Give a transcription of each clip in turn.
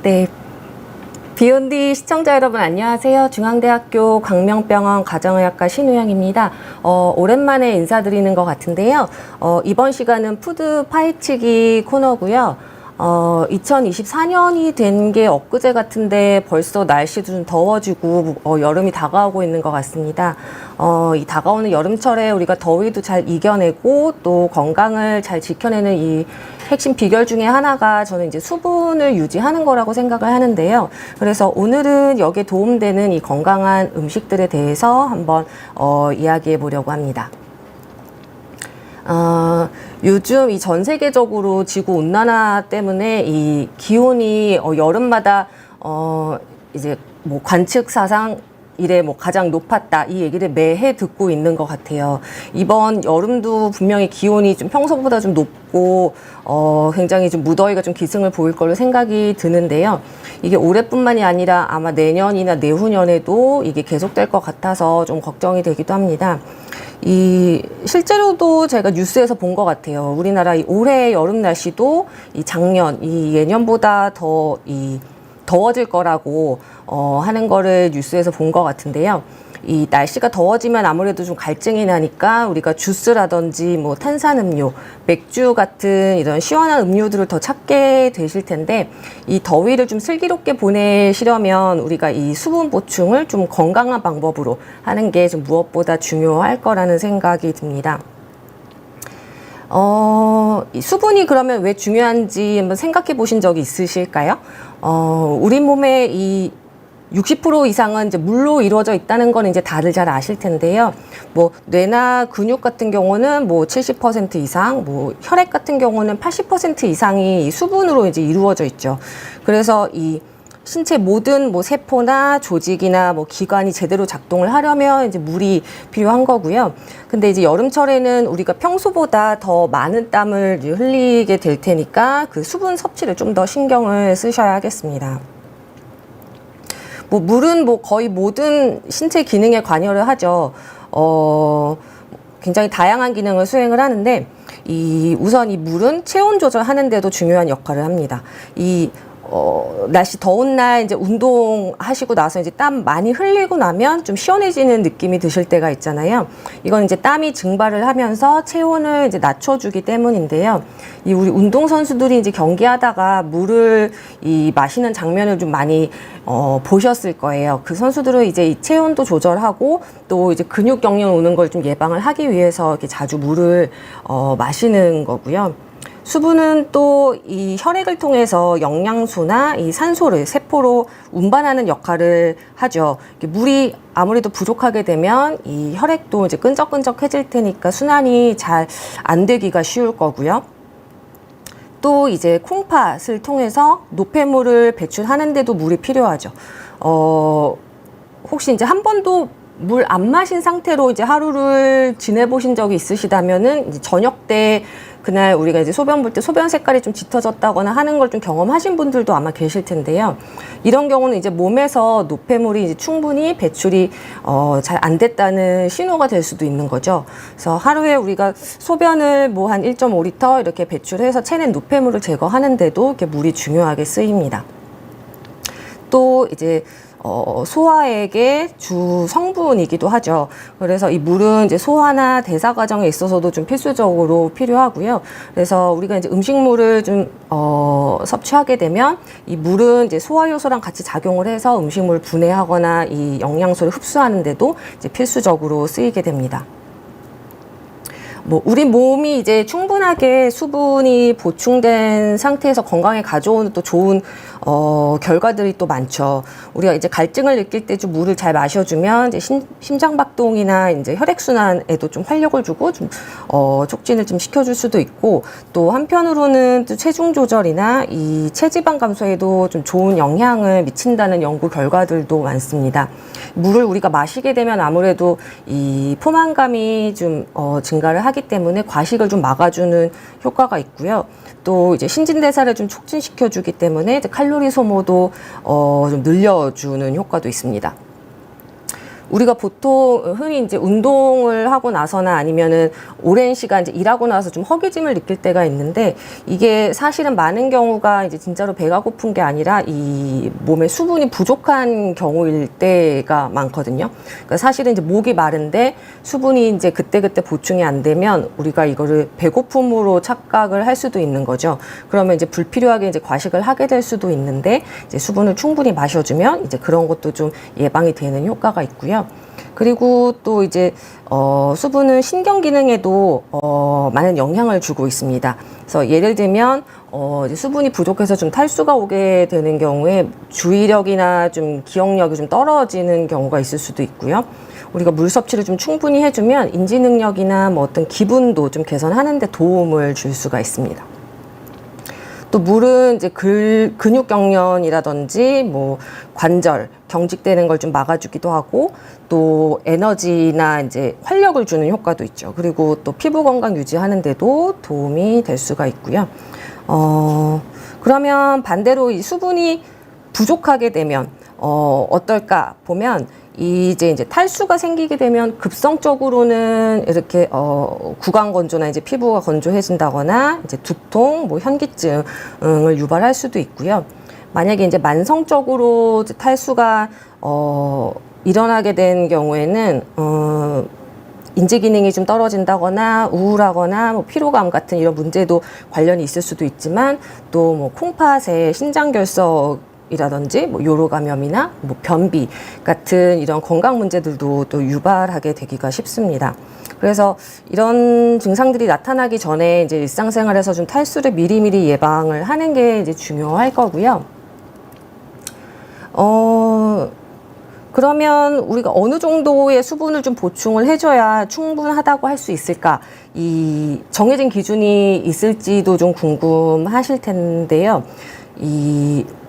네. 비욘디 시청자 여러분 안녕하세요. 중앙대학교 광명병원 가정의학과 신우영입니다. 오랜만에 인사드리는 것 같은데요. 이번 시간은 푸드 파헤치기 코너고요. 2024년이 된 게 엊그제 같은데 벌써 날씨도 좀 더워지고 여름이 다가오고 있는 것 같습니다. 이 다가오는 여름철에 우리가 더위도 잘 이겨내고 또 건강을 잘 지켜내는 이 핵심 비결 중에 하나가 저는 이제 수분을 유지하는 거라고 생각을 하는데요. 그래서 오늘은 여기에 도움되는 이 건강한 음식들에 대해서 한번 이야기해 보려고 합니다. 요즘 이 전 세계적으로 지구 온난화 때문에 이 기온이 여름마다 이제 뭐 관측 사상 이래 뭐 가장 높았다 이 얘기를 매해 듣고 있는 것 같아요. 이번 여름도 분명히 기온이 좀 평소보다 좀 높고 굉장히 좀 무더위가 좀 기승을 보일 걸로 생각이 드는데요. 이게 올해뿐만이 아니라 아마 내년이나 내후년에도 이게 계속될 것 같아서 좀 걱정이 되기도 합니다. 실제로도 제가 뉴스에서 본 것 같아요. 우리나라 올해 여름 날씨도 작년, 예년보다 더워질 거라고 하는 거를 뉴스에서 본 것 같은데요. 이 날씨가 더워지면 아무래도 좀 갈증이 나니까 우리가 주스라든지 뭐 탄산음료, 맥주 같은 이런 시원한 음료들을 더 찾게 되실 텐데 이 더위를 좀 슬기롭게 보내시려면 우리가 이 수분 보충을 좀 건강한 방법으로 하는 게 좀 무엇보다 중요할 거라는 생각이 듭니다. 이 수분이 그러면 왜 중요한지 한번 생각해 보신 적이 있으실까요? 우리 몸에 이 60% 이상은 이제 물로 이루어져 있다는 거는 이제 다들 잘 아실 텐데요. 뭐 뇌나 근육 같은 경우는 뭐 70% 이상, 뭐 혈액 같은 경우는 80% 이상이 수분으로 이제 이루어져 있죠. 그래서 이 신체 모든 뭐 세포나 조직이나 뭐 기관이 제대로 작동을 하려면 이제 물이 필요한 거고요. 근데 이제 여름철에는 우리가 평소보다 더 많은 땀을 흘리게 될 테니까 그 수분 섭취를 좀 더 신경을 쓰셔야 하겠습니다. 뭐 물은 뭐 거의 모든 신체 기능에 관여를 하죠. 굉장히 다양한 기능을 수행을 하는데 우선 이 물은 체온 조절하는 데도 중요한 역할을 합니다. 날씨 더운 날 이제 운동하시고 나서 이제 땀 많이 흘리고 나면 좀 시원해지는 느낌이 드실 때가 있잖아요. 이건 이제 땀이 증발을 하면서 체온을 이제 낮춰주기 때문인데요. 우리 운동선수들이 이제 경기하다가 물을 마시는 장면을 좀 많이 보셨을 거예요. 그 선수들은 이제 이 체온도 조절하고 또 이제 근육 경련 오는 걸 좀 예방을 하기 위해서 이렇게 자주 물을 마시는 거고요. 수분은 또 이 혈액을 통해서 영양소나 이 산소를 세포로 운반하는 역할을 하죠. 물이 아무래도 부족하게 되면 이 혈액도 이제 끈적끈적해질 테니까 순환이 잘 안 되기가 쉬울 거고요. 또 이제 콩팥을 통해서 노폐물을 배출하는데도 물이 필요하죠. 혹시 이제 한 번도 물 안 마신 상태로 이제 하루를 지내보신 적이 있으시다면은 이제 저녁 때 그날 우리가 이제 소변 볼 때 소변 색깔이 좀 짙어졌다거나 하는 걸 좀 경험하신 분들도 아마 계실 텐데요. 이런 경우는 이제 몸에서 노폐물이 이제 충분히 배출이 잘 안 됐다는 신호가 될 수도 있는 거죠. 그래서 하루에 우리가 소변을 뭐 한 1.5리터 이렇게 배출해서 체내 노폐물을 제거하는데도 이렇게 물이 중요하게 쓰입니다. 또 이제 소화액의 주 성분이기도 하죠. 그래서 이 물은 이제 소화나 대사 과정에 있어서도 좀 필수적으로 필요하고요. 그래서 우리가 이제 음식물을 좀 섭취하게 되면 이 물은 이제 소화 요소랑 같이 작용을 해서 음식물을 분해하거나 이 영양소를 흡수하는데도 이제 필수적으로 쓰이게 됩니다. 우리 몸이 이제 충분하게 수분이 보충된 상태에서 건강에 가져오는 또 좋은 결과들이 또 많죠. 우리가 이제 갈증을 느낄 때 좀 물을 잘 마셔주면 이제 심장박동이나 이제 혈액순환에도 좀 활력을 주고 좀 촉진을 좀 시켜줄 수도 있고, 또 한편으로는 또 체중 조절이나 이 체지방 감소에도 좀 좋은 영향을 미친다는 연구 결과들도 많습니다. 물을 우리가 마시게 되면 아무래도 이 포만감이 좀 증가를 하기 때문에 과식을 좀 막아주는 효과가 있고요. 또 이제 신진대사를 좀 촉진시켜주기 때문에 이제 칼로리 소모도 좀 늘려주는 효과도 있습니다. 우리가 보통 흔히 이제 운동을 하고 나서나 아니면은 오랜 시간 이제 일하고 나서 좀 허기짐을 느낄 때가 있는데, 이게 사실은 많은 경우가 이제 진짜로 배가 고픈 게 아니라 이 몸에 수분이 부족한 경우일 때가 많거든요. 그러니까 사실은 이제 목이 마른데 수분이 이제 그때그때 보충이 안 되면 우리가 이거를 배고픔으로 착각을 할 수도 있는 거죠. 그러면 이제 불필요하게 이제 과식을 하게 될 수도 있는데, 이제 수분을 충분히 마셔주면 이제 그런 것도 좀 예방이 되는 효과가 있고요. 그리고 또 이제 수분은 신경 기능에도 많은 영향을 주고 있습니다. 그래서 예를 들면 이제 수분이 부족해서 좀 탈수가 오게 되는 경우에 주의력이나 좀 기억력이 좀 떨어지는 경우가 있을 수도 있고요. 우리가 물 섭취를 좀 충분히 해주면 인지 능력이나 뭐 어떤 기분도 좀 개선하는 데 도움을 줄 수가 있습니다. 또 물은 이제 근육 경련이라든지 뭐 관절 경직되는 걸 좀 막아주기도 하고, 또 에너지나 이제 활력을 주는 효과도 있죠. 그리고 또 피부 건강 유지하는 데도 도움이 될 수가 있고요. 그러면 반대로 이 수분이 부족하게 되면 어떨까 보면, 이제 탈수가 생기게 되면 급성적으로는 이렇게 구강 건조나 이제 피부가 건조해진다거나 이제 두통, 뭐 현기증을 유발할 수도 있고요. 만약에 이제 만성적으로 탈수가 일어나게 된 경우에는 인지 기능이 좀 떨어진다거나 우울하거나 뭐 피로감 같은 이런 문제도 관련이 있을 수도 있지만, 또 뭐 콩팥의 신장결석 이라든지 뭐 요로 감염이나 뭐 변비 같은 이런 건강 문제들도 또 유발하게 되기가 쉽습니다. 그래서 이런 증상들이 나타나기 전에 이제 일상생활에서 좀 탈수를 미리미리 예방을 하는 게 이제 중요할 거고요. 그러면 우리가 어느 정도의 수분을 좀 보충을 해줘야 충분하다고 할 수 있을까? 이 정해진 기준이 있을지도 좀 궁금하실 텐데요.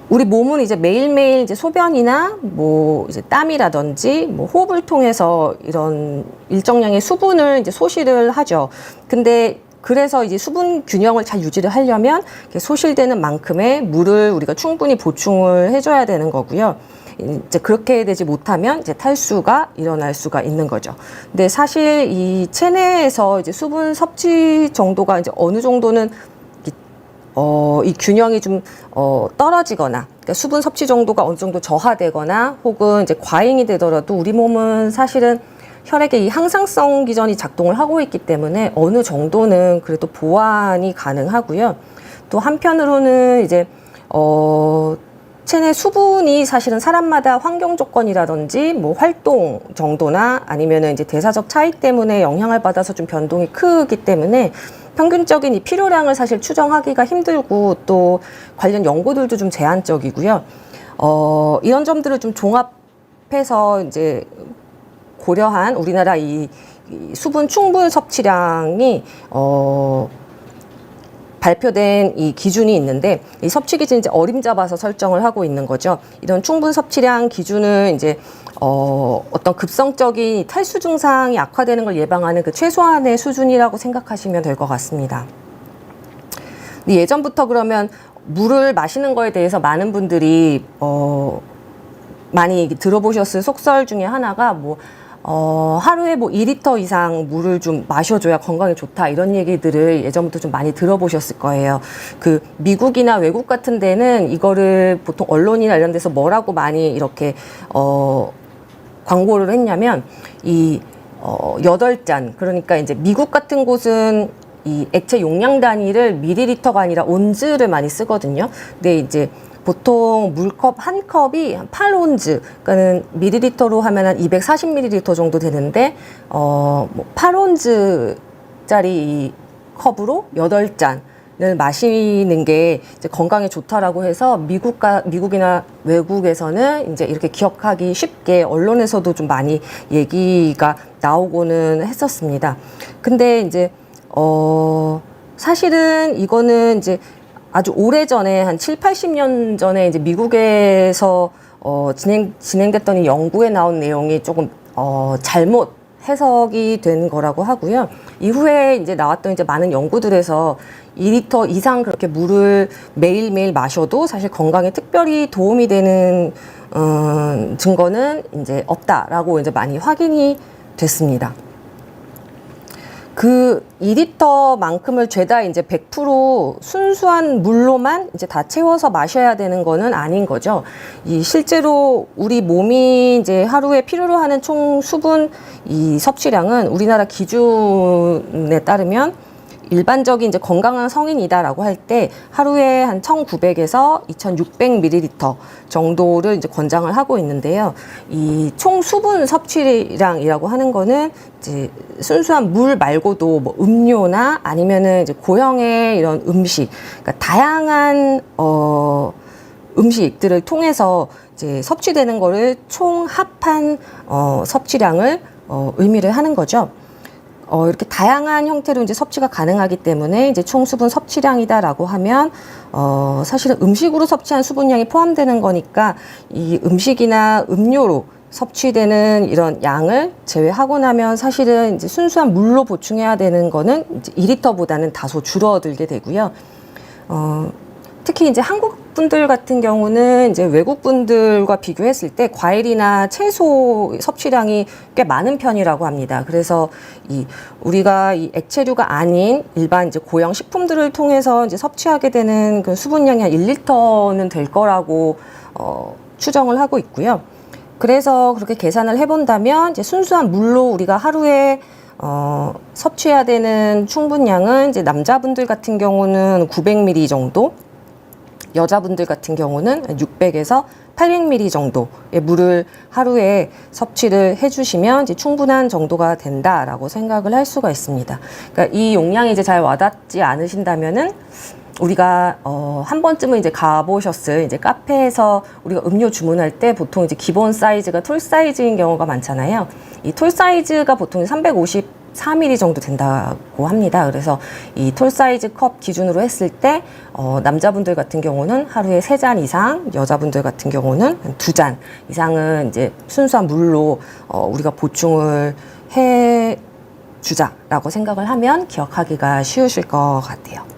우리 몸은 이제 매일매일 이제 소변이나 뭐 이제 땀이라든지 뭐 호흡을 통해서 이런 일정량의 수분을 이제 소실을 하죠. 근데 그래서 이제 수분 균형을 잘 유지를 하려면 소실되는 만큼의 물을 우리가 충분히 보충을 해줘야 되는 거고요. 이제 그렇게 되지 못하면 이제 탈수가 일어날 수가 있는 거죠. 근데 사실 이 체내에서 이제 수분 섭취 정도가 이제 어느 정도는 이 균형이 좀 떨어지거나, 그러니까 수분 섭취 정도가 어느 정도 저하되거나 혹은 이제 과잉이 되더라도 우리 몸은 사실은 혈액의 이 항상성 기전이 작동을 하고 있기 때문에 어느 정도는 그래도 보완이 가능하고요. 또 한편으로는 이제 체내 수분이 사실은 사람마다 환경 조건이라든지 뭐 활동 정도나 아니면은 이제 대사적 차이 때문에 영향을 받아서 좀 변동이 크기 때문에 평균적인 이 필요량을 사실 추정하기가 힘들고, 또 관련 연구들도 좀 제한적이고요. 이런 점들을 좀 종합해서 이제 고려한 우리나라 이 수분 충분 섭취량이 발표된 이 기준이 있는데, 이 섭취 기준 이제 어림잡아서 설정을 하고 있는 거죠. 이런 충분 섭취량 기준은 이제 어떤 급성적인 탈수 증상이 악화되는 걸 예방하는 그 최소한의 수준이라고 생각하시면 될 것 같습니다. 근데 예전부터 그러면 물을 마시는 거에 대해서 많은 분들이 많이 들어보셨을 속설 중에 하나가 뭐 하루에 뭐 2리터 이상 물을 좀 마셔줘야 건강에 좋다, 이런 얘기들을 예전부터 좀 많이 들어보셨을 거예요. 그 미국이나 외국 같은 데는 이거를 보통 언론이나 이런 데서 뭐라고 많이 이렇게 광고를 했냐면, 이 8잔, 그러니까 이제 미국 같은 곳은 이 액체 용량 단위를 밀리리터가 아니라 온즈를 많이 쓰거든요. 근데 이제 보통 물컵 한 컵이 한 8온즈, 그러니까는 밀리리터로 하면 한 240ml 정도 되는데, 뭐 8온즈짜리 이 컵으로 8잔을 마시는 게 이제 건강에 좋다라고 해서 미국이나 외국에서는 이제 이렇게 기억하기 쉽게 언론에서도 좀 많이 얘기가 나오고는 했었습니다. 근데 이제 사실은 이거는 이제 아주 오래전에 한 7, 80년 전에 이제 미국에서 진행됐던 이 연구에 나온 내용이 조금 잘못 해석이 된 거라고 하고요. 이후에 이제 나왔던 이제 많은 연구들에서 2리터 이상 그렇게 물을 매일매일 마셔도 사실 건강에 특별히 도움이 되는 증거는 이제 없다라고 이제 많이 확인이 됐습니다. 그 2리터만큼을 죄다 이제 100% 순수한 물로만 이제 다 채워서 마셔야 되는 거는 아닌 거죠. 이 실제로 우리 몸이 이제 하루에 필요로 하는 총 수분 이 섭취량은 우리나라 기준에 따르면 일반적인 이제 건강한 성인이다라고 할 때 하루에 한 1,900에서 2,600ml 정도를 이제 권장을 하고 있는데요. 이 총 수분 섭취량이라고 하는 거는 이제 순수한 물 말고도 뭐 음료나 아니면은 이제 고형의 이런 음식, 그러니까 다양한 음식들을 통해서 이제 섭취되는 거를 총 합한 섭취량을 의미를 하는 거죠. 이렇게 다양한 형태로 이제 섭취가 가능하기 때문에 이제 총 수분 섭취량이다라고 하면 사실은 음식으로 섭취한 수분량이 포함되는 거니까 이 음식이나 음료로 섭취되는 이런 양을 제외하고 나면 사실은 이제 순수한 물로 보충해야 되는 거는 이제 2리터보다는 다소 줄어들게 되고요. 특히 이제 한국 분들 같은 경우는 이제 외국 분들과 비교했을 때 과일이나 채소 섭취량이 꽤 많은 편이라고 합니다. 그래서 우리가 이 액체류가 아닌 일반 이제 고형 식품들을 통해서 이제 섭취하게 되는 그 수분량이 한 1리터는 될 거라고 추정을 하고 있고요. 그래서 그렇게 계산을 해본다면 이제 순수한 물로 우리가 하루에 섭취해야 되는 충분량은 이제 남자분들 같은 경우는 900ml 정도, 여자분들 같은 경우는 600에서 800ml 정도의 물을 하루에 섭취를 해주시면 이제 충분한 정도가 된다라고 생각을 할 수가 있습니다. 그러니까 이 용량이 이제 잘 와닿지 않으신다면은 우리가 한 번쯤은 이제 가보셨을 이제 카페에서 우리가 음료 주문할 때 보통 이제 기본 사이즈가 톨 사이즈인 경우가 많잖아요. 이 톨 사이즈가 보통 354ml 정도 된다고 합니다. 그래서 이 톨 사이즈 컵 기준으로 했을 때 남자분들 같은 경우는 하루에 3잔 이상, 여자분들 같은 경우는 2잔 이상은 이제 순수한 물로 우리가 보충을 해 주자라고 생각을 하면 기억하기가 쉬우실 것 같아요.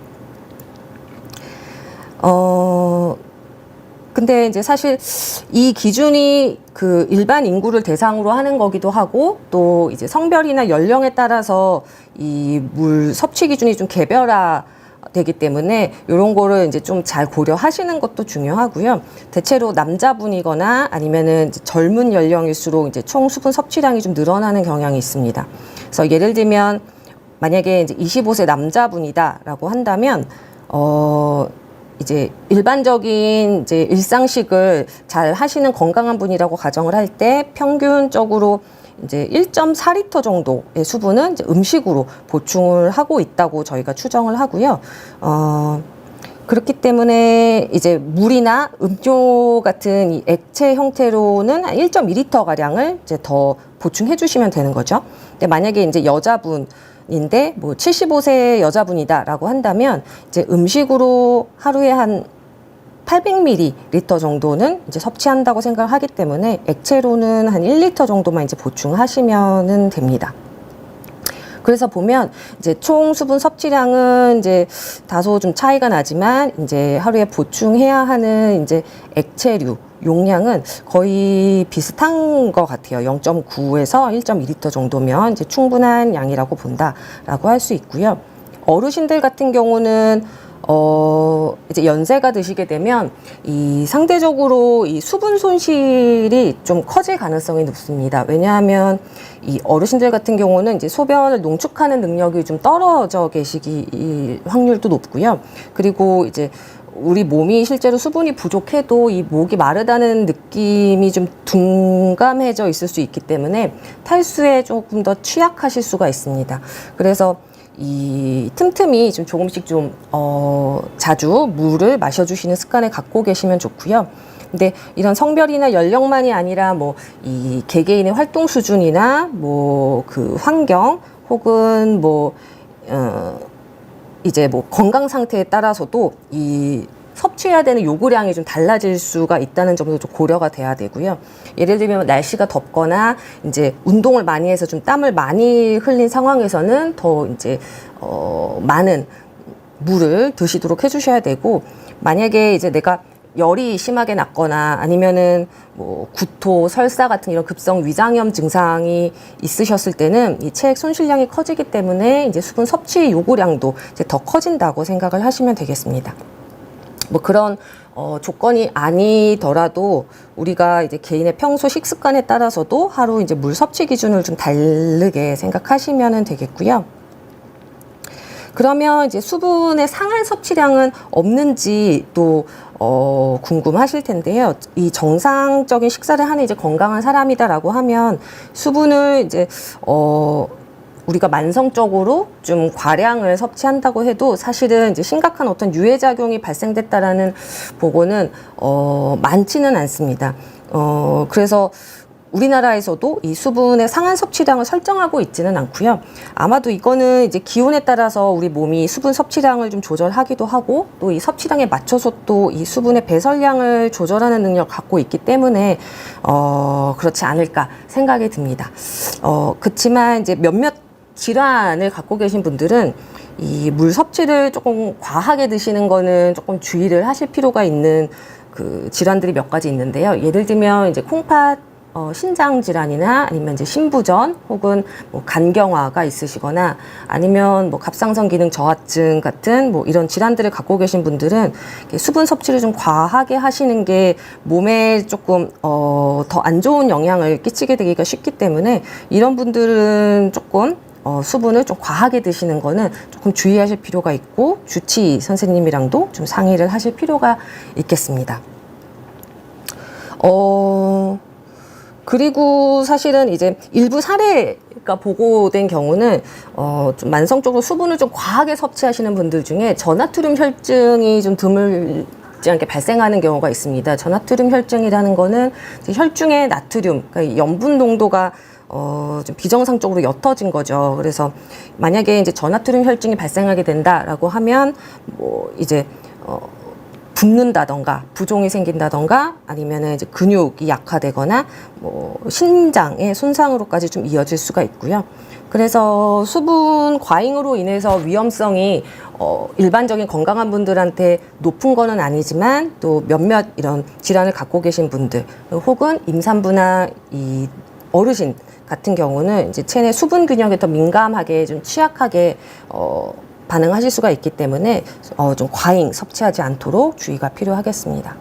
근데 이제 사실 이 기준이 그 일반 인구를 대상으로 하는 거기도 하고 또 이제 성별이나 연령에 따라서 이 물 섭취 기준이 좀 개별화되기 때문에 이런 거를 이제 좀 잘 고려하시는 것도 중요하고요. 대체로 남자분이거나 아니면은 이제 젊은 연령일수록 이제 총 수분 섭취량이 좀 늘어나는 경향이 있습니다. 그래서 예를 들면 만약에 이제 25세 남자분이다라고 한다면 이제 일반적인 이제 일상식을 잘 하시는 건강한 분이라고 가정을 할 때 평균적으로 이제 1.4리터 정도의 수분은 이제 음식으로 보충을 하고 있다고 저희가 추정을 하고요. 그렇기 때문에 이제 물이나 음료 같은 이 액체 형태로는 한 1.2리터 가량을 이제 더 보충해 주시면 되는 거죠. 근데 만약에 이제 여자분인데 뭐 75세 여자분이다라고 한다면 이제 음식으로 하루에 한 800ml 정도는 이제 섭취한다고 생각을 하기 때문에 액체로는 한 1리터 정도만 이제 보충하시면은 됩니다. 그래서 보면 이제 총 수분 섭취량은 이제 다소 좀 차이가 나지만 이제 하루에 보충해야 하는 이제 액체류 용량은 거의 비슷한 것 같아요. 0.9에서 1.2리터 정도면 이제 충분한 양이라고 본다라고 할 수 있고요. 어르신들 같은 경우는 이제 연세가 드시게 되면 이 상대적으로 이 수분 손실이 좀 커질 가능성이 높습니다. 왜냐하면 이 어르신들 같은 경우는 이제 소변을 농축하는 능력이 좀 떨어져 계시기 확률도 높고요. 그리고 이제 우리 몸이 실제로 수분이 부족해도 이 목이 마르다는 느낌이 좀 둔감해져 있을 수 있기 때문에 탈수에 조금 더 취약하실 수가 있습니다. 그래서 이 틈틈이 좀 조금씩 좀 자주 물을 마셔주시는 습관을 갖고 계시면 좋고요. 근데 이런 성별이나 연령만이 아니라 뭐 이 개개인의 활동 수준이나 뭐 그 환경 혹은 뭐 이제 뭐 건강 상태에 따라서도 이 섭취해야 되는 요구량이 좀 달라질 수가 있다는 점도 좀 고려가 돼야 되고요. 예를 들면 날씨가 덥거나 이제 운동을 많이 해서 좀 땀을 많이 흘린 상황에서는 더 이제 많은 물을 드시도록 해주셔야 되고, 만약에 이제 내가 열이 심하게 났거나 아니면은 뭐 구토, 설사 같은 이런 급성 위장염 증상이 있으셨을 때는 이 체액 손실량이 커지기 때문에 이제 수분 섭취 요구량도 이제 더 커진다고 생각을 하시면 되겠습니다. 뭐 그런 조건이 아니더라도 우리가 이제 개인의 평소 식습관에 따라서도 하루 이제 물 섭취 기준을 좀 다르게 생각하시면 되겠고요. 그러면 이제 수분의 상한 섭취량은 없는지 또 궁금하실 텐데요. 이 정상적인 식사를 하는 이제 건강한 사람이다라고 하면 수분을 이제 우리가 만성적으로 좀 과량을 섭취한다고 해도 사실은 이제 심각한 어떤 유해작용이 발생됐다라는 보고는 많지는 않습니다. 그래서 우리나라에서도 이 수분의 상한 섭취량을 설정하고 있지는 않고요. 아마도 이거는 이제 기온에 따라서 우리 몸이 수분 섭취량을 좀 조절하기도 하고, 또 이 섭취량에 맞춰서 또 이 수분의 배설량을 조절하는 능력을 갖고 있기 때문에 그렇지 않을까 생각이 듭니다. 그렇지만 이제 몇몇 질환을 갖고 계신 분들은 이 물 섭취를 조금 과하게 드시는 거는 조금 주의를 하실 필요가 있는 그 질환들이 몇 가지 있는데요. 예를 들면 이제 콩팥 신장 질환이나 아니면 이제 신부전 혹은 뭐 간경화가 있으시거나 아니면 뭐 갑상선 기능 저하증 같은 뭐 이런 질환들을 갖고 계신 분들은 수분 섭취를 좀 과하게 하시는 게 몸에 조금 더 안 좋은 영향을 끼치게 되기가 쉽기 때문에 이런 분들은 조금 수분을 좀 과하게 드시는 거는 조금 주의하실 필요가 있고, 주치의 선생님이랑도 좀 상의를 하실 필요가 있겠습니다. 그리고 사실은 이제 일부 사례가 보고된 경우는 좀 만성적으로 수분을 좀 과하게 섭취하시는 분들 중에 저나트륨 혈증이 좀 드물지 않게 발생하는 경우가 있습니다. 저나트륨 혈증이라는 거는 혈중의 나트륨, 그러니까 염분 농도가 좀 비정상적으로 옅어진 거죠. 그래서 만약에 이제 저나트륨 혈증이 발생하게 된다라고 하면 뭐 이제 붓는다던가 부종이 생긴다던가 아니면은 이제 근육이 약화되거나 뭐 신장의 손상으로까지 좀 이어질 수가 있고요. 그래서 수분 과잉으로 인해서 위험성이 일반적인 건강한 분들한테 높은 거는 아니지만 또 몇몇 이런 질환을 갖고 계신 분들 혹은 임산부나 이 어르신 같은 경우는 이제 체내 수분 균형에 더 민감하게 좀 취약하게 반응하실 수가 있기 때문에 좀 과잉 섭취하지 않도록 주의가 필요하겠습니다.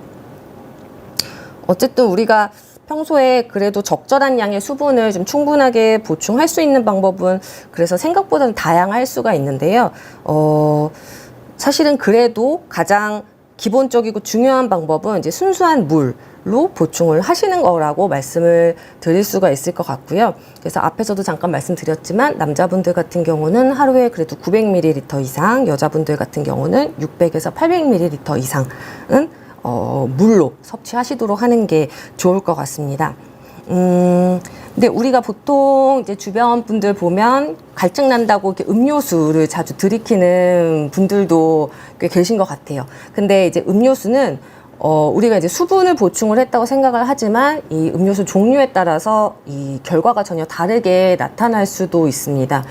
어쨌든 우리가 평소에 그래도 적절한 양의 수분을 좀 충분하게 보충할 수 있는 방법은 그래서 생각보다는 다양할 수가 있는데요. 사실은 그래도 가장 기본적이고 중요한 방법은 이제 순수한 물로 보충을 하시는 거라고 말씀을 드릴 수가 있을 것 같고요. 그래서 앞에서도 잠깐 말씀드렸지만 남자분들 같은 경우는 하루에 그래도 900ml 이상, 여자분들 같은 경우는 600에서 800ml 이상은 물로 섭취하시도록 하는 게 좋을 것 같습니다. 근데 우리가 보통 이제 주변 분들 보면 갈증 난다고 이렇게 음료수를 자주 들이키는 분들도 꽤 계신 것 같아요. 근데 이제 음료수는 우리가 이제 수분을 보충을 했다고 생각을 하지만 이 음료수 종류에 따라서 이 결과가 전혀 다르게 나타날 수도 있습니다.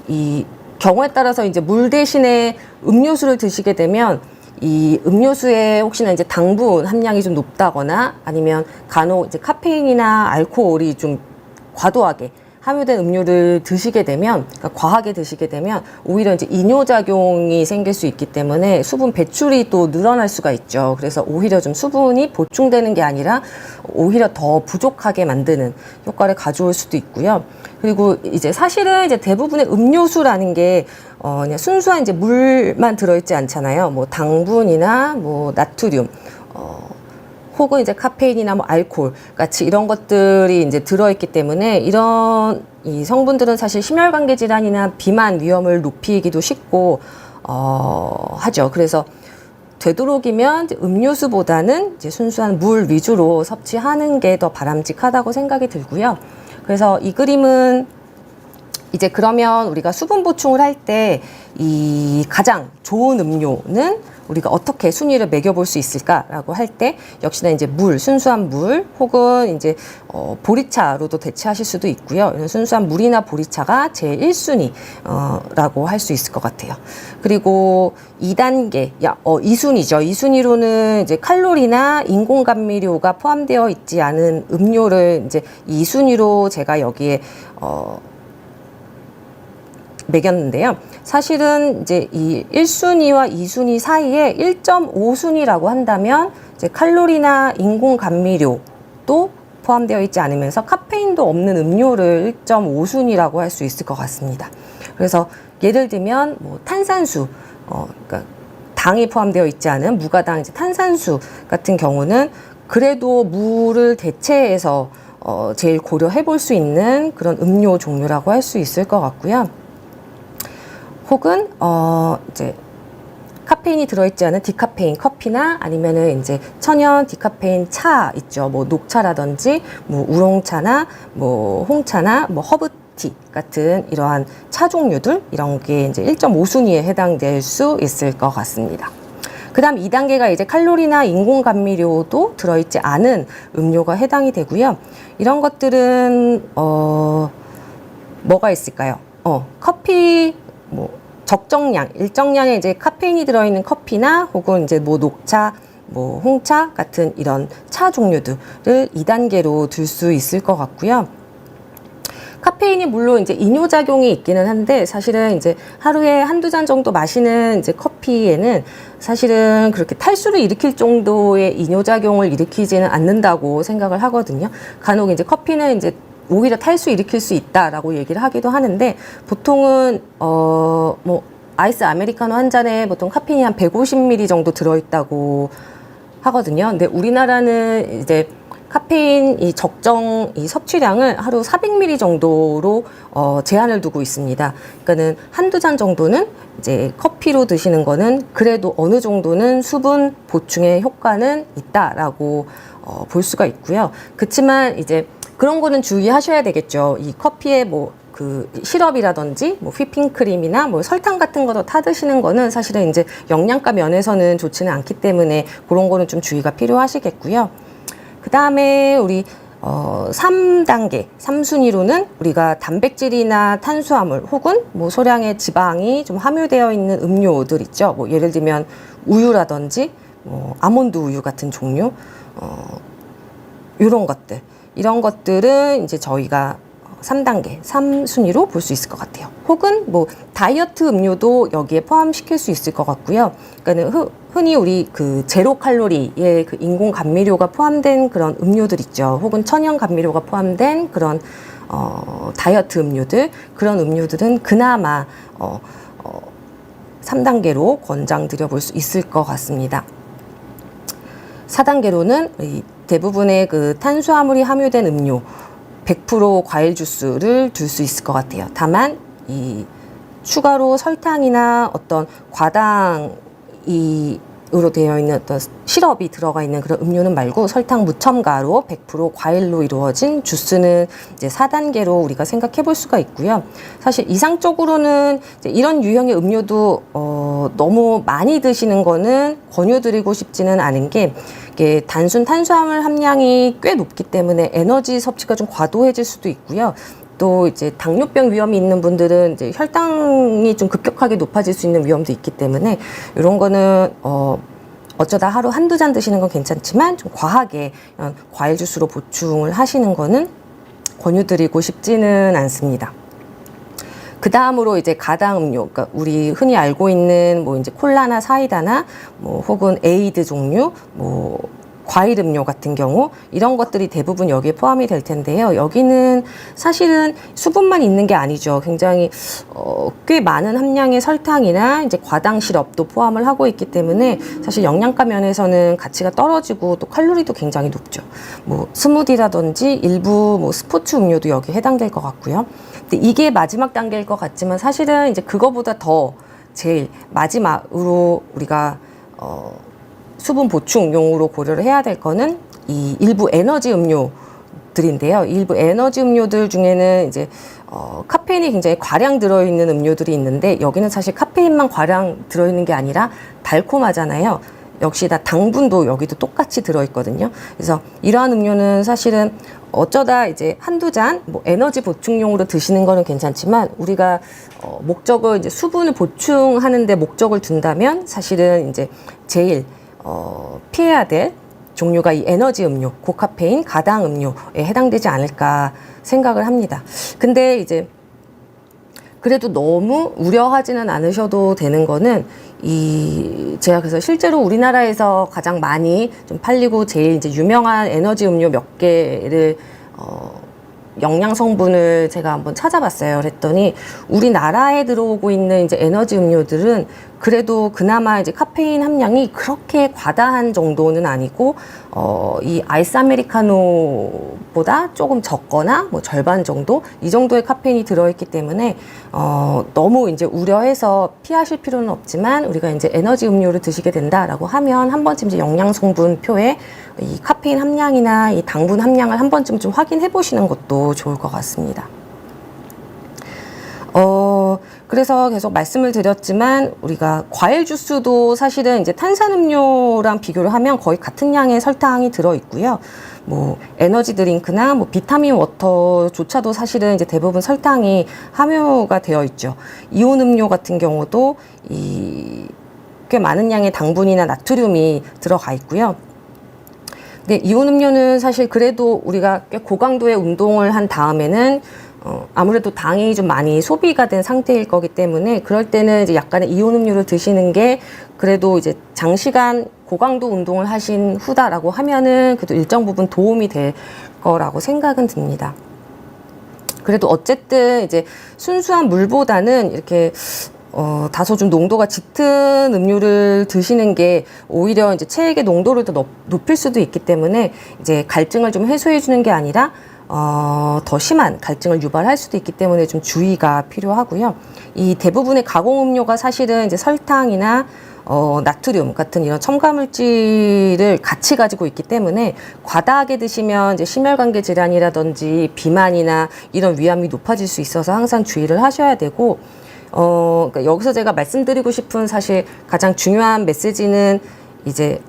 이 경우에 따라서 이제 물 대신에 음료수를 드시게 되면 이 음료수에 혹시나 이제 당분 함량이 좀 높다거나 아니면 간혹 이제 카페인이나 알코올이 좀 과도하게 함유된 음료를 드시게 되면, 그러니까 과하게 드시게 되면 오히려 이제 이뇨작용이 생길 수 있기 때문에 수분 배출이 또 늘어날 수가 있죠. 그래서 오히려 좀 수분이 보충되는 게 아니라 오히려 더 부족하게 만드는 효과를 가져올 수도 있고요. 그리고 이제 사실은 이제 대부분의 음료수라는 게 그냥 순수한 이제 물만 들어있지 않잖아요. 뭐 당분이나 뭐 나트륨, 혹은 이제 카페인이나 뭐 알코올 같이 이런 것들이 이제 들어있기 때문에 이런 이 성분들은 사실 심혈관계 질환이나 비만 위험을 높이기도 쉽고 하죠. 그래서 되도록이면 이제 음료수보다는 이제 순수한 물 위주로 섭취하는 게 더 바람직하다고 생각이 들고요. 그래서 이 그림은 이제 그러면 우리가 수분 보충을 할 때 이 가장 좋은 음료는 우리가 어떻게 순위를 매겨볼 수 있을까라고 할 때 역시나 이제 물, 순수한 물 혹은 이제 보리차로도 대체하실 수도 있고요. 이런 순수한 물이나 보리차가 제 1순위라고 할 수 있을 것 같아요. 그리고 2단계, 2순위죠. 2순위로는 이제 칼로리나 인공 감미료가 포함되어 있지 않은 음료를 이제 2순위로 제가 여기에 매겼는데요. 사실은 이제 이 1순위와 2순위 사이에 1.5순위라고 한다면 이제 칼로리나 인공 감미료도 포함되어 있지 않으면서 카페인도 없는 음료를 1.5순위라고 할 수 있을 것 같습니다. 그래서 예를 들면 뭐 탄산수, 그러니까 당이 포함되어 있지 않은 무가당 이제 탄산수 같은 경우는 그래도 물을 대체해서 제일 고려해 볼 수 있는 그런 음료 종류라고 할 수 있을 것 같고요. 혹은 이제 카페인이 들어있지 않은 디카페인 커피나 아니면은 이제 천연 디카페인 차 있죠. 뭐 녹차라든지 뭐 우롱차나 뭐 홍차나 뭐 허브티 같은 이러한 차 종류들 이런 게 이제 1.5순위에 해당될 수 있을 것 같습니다. 그 다음 2단계가 이제 칼로리나 인공 감미료도 들어있지 않은 음료가 해당이 되고요. 이런 것들은 뭐가 있을까요? 커피 뭐 적정량, 일정량의 이제 카페인이 들어있는 커피나 혹은 이제 뭐 녹차, 뭐 홍차 같은 이런 차 종류들을 2단계로 들 수 있을 것 같고요. 카페인이 물론 이제 이뇨작용이 있기는 한데 사실은 이제 하루에 한두 잔 정도 마시는 이제 커피에는 사실은 그렇게 탈수를 일으킬 정도의 이뇨작용을 일으키지는 않는다고 생각을 하거든요. 간혹 이제 커피는 이제 오히려 탈수 일으킬 수 있다라고 얘기를 하기도 하는데 보통은 뭐 아이스 아메리카노 한 잔에 보통 카페인이 한 150ml 정도 들어있다고 하거든요. 근데 우리나라는 이제 카페인 이 적정 이 섭취량을 하루 400ml 정도로 제한을 두고 있습니다. 그러니까는 한두 잔 정도는 이제 커피로 드시는 거는 그래도 어느 정도는 수분 보충의 효과는 있다라고 볼 수가 있고요. 그렇지만 이제 그런 거는 주의하셔야 되겠죠. 이 커피에 뭐 그 시럽이라든지 뭐 휘핑크림이나 뭐 설탕 같은 거 더 타드시는 거는 사실은 이제 영양가 면에서는 좋지는 않기 때문에 그런 거는 좀 주의가 필요하시겠고요. 그 다음에 우리 3단계, 3순위로는 우리가 단백질이나 탄수화물 혹은 뭐 소량의 지방이 좀 함유되어 있는 음료들 있죠. 뭐 예를 들면 우유라든지 뭐 아몬드 우유 같은 종류, 이런 것들은 이제 저희가 3단계, 3순위로 볼 수 있을 것 같아요. 혹은 뭐 다이어트 음료도 여기에 포함시킬 수 있을 것 같고요. 그러니까는 흔히 우리 그 제로 칼로리의 그 인공 감미료가 포함된 그런 음료들 있죠. 혹은 천연 감미료가 포함된 그런 다이어트 음료들, 그런 음료들은 그나마 3단계로 권장드려 볼 수 있을 것 같습니다. 4단계로는 대부분의 그 탄수화물이 함유된 음료 100% 과일 주스를 둘 수 있을 것 같아요. 다만 이 추가로 설탕이나 어떤 과당으로 되어 있는 어떤 시럽이 들어가 있는 그런 음료는 말고 설탕 무첨가로 100% 과일로 이루어진 주스는 이제 4단계로 우리가 생각해 볼 수가 있고요. 사실 이상적으로는 이제 이런 유형의 음료도 너무 많이 드시는 거는 권유드리고 싶지는 않은 게 이게 단순 탄수화물 함량이 꽤 높기 때문에 에너지 섭취가 좀 과도해질 수도 있고요. 또 이제 당뇨병 위험이 있는 분들은 이제 혈당이 좀 급격하게 높아질 수 있는 위험도 있기 때문에 이런 거는 어쩌다 하루 한두 잔 드시는 건 괜찮지만 좀 과하게 과일 주스로 보충을 하시는 거는 권유드리고 싶지는 않습니다. 그 다음으로 이제 가당 음료, 그러니까 우리 흔히 알고 있는 뭐 이제 콜라나 사이다나 뭐 혹은 에이드 종류, 뭐 과일 음료 같은 경우 이런 것들이 대부분 여기에 포함이 될 텐데요. 여기는 사실은 수분만 있는 게 아니죠. 굉장히 꽤 많은 함량의 설탕이나 이제 과당 시럽도 포함을 하고 있기 때문에 사실 영양가 면에서는 가치가 떨어지고 또 칼로리도 굉장히 높죠. 뭐 스무디라든지 일부 뭐 스포츠 음료도 여기에 해당될 것 같고요. 근데 이게 마지막 단계일 것 같지만 사실은 이제 그거보다 더 제일 마지막으로 우리가 수분 보충용으로 고려를 해야 될 거는 이 일부 에너지 음료 음료들인데요. 일부 에너지 음료들 중에는 이제 카페인이 굉장히 과량 들어있는 음료들이 있는데 여기는 사실 카페인만 과량 들어있는 게 아니라 달콤하잖아요. 역시 다 당분도 여기도 똑같이 들어있거든요. 그래서 이러한 음료는 사실은 어쩌다 이제 한두 잔 뭐 에너지 보충용으로 드시는 거는 괜찮지만 우리가 목적을 이제 수분을 보충하는데 목적을 둔다면 사실은 이제 제일 피해야 될 종류가 이 에너지 음료, 고카페인, 가당 음료에 해당되지 않을까 생각을 합니다. 근데 이제 그래도 너무 우려하지는 않으셔도 되는 거는 제가 그래서 실제로 우리나라에서 가장 많이 좀 팔리고 제일 이제 유명한 에너지 음료 몇 개를 영양 성분을 제가 한번 찾아봤어요. 그랬더니 우리나라에 들어오고 있는 이제 에너지 음료들은 그래도 그나마 이제 카페인 함량이 그렇게 과다한 정도는 아니고 이 아이스 아메리카노보다 조금 적거나 뭐 절반 정도 이 정도의 카페인이 들어있기 때문에 너무 이제 우려해서 피하실 필요는 없지만 우리가 이제 에너지 음료를 드시게 된다라고 하면 한 번쯤 이제 영양 성분 표에 이 카페인 함량이나 이 당분 함량을 한 번쯤 좀 확인해 보시는 것도 좋을 것 같습니다. 그래서 계속 말씀을 드렸지만 우리가 과일 주스도 사실은 이제 탄산음료랑 비교를 하면 거의 같은 양의 설탕이 들어 있고요. 뭐 에너지 드링크나 뭐 비타민 워터조차도 사실은 이제 대부분 설탕이 함유가 되어 있죠. 이온 음료 같은 경우도 꽤 많은 양의 당분이나 나트륨이 들어가 있고요. 근데 이온 음료는 사실 그래도 우리가 꽤 고강도의 운동을 한 다음에는 아무래도 당이 좀 많이 소비가 된 상태일 거기 때문에 그럴 때는 이제 약간의 이온 음료를 드시는 게 그래도 이제 장시간 고강도 운동을 하신 후다라고 하면은 그래도 일정 부분 도움이 될 거라고 생각은 듭니다. 그래도 어쨌든 이제 순수한 물보다는 이렇게 다소 좀 농도가 짙은 음료를 드시는 게 오히려 이제 체액의 농도를 더 높일 수도 있기 때문에 이제 갈증을 좀 해소해 주는 게 아니라 더 심한 갈증을 유발할 수도 있기 때문에 좀 주의가 필요하고요. 이 대부분의 가공 음료가 사실은 이제 설탕이나 나트륨 같은 이런 첨가물질을 같이 가지고 있기 때문에 과다하게 드시면 이제 심혈관계 질환이라든지 비만이나 이런 위험이 높아질 수 있어서 항상 주의를 하셔야 되고, 그러니까 여기서 제가 말씀드리고 싶은 사실 가장 중요한 메시지는 이제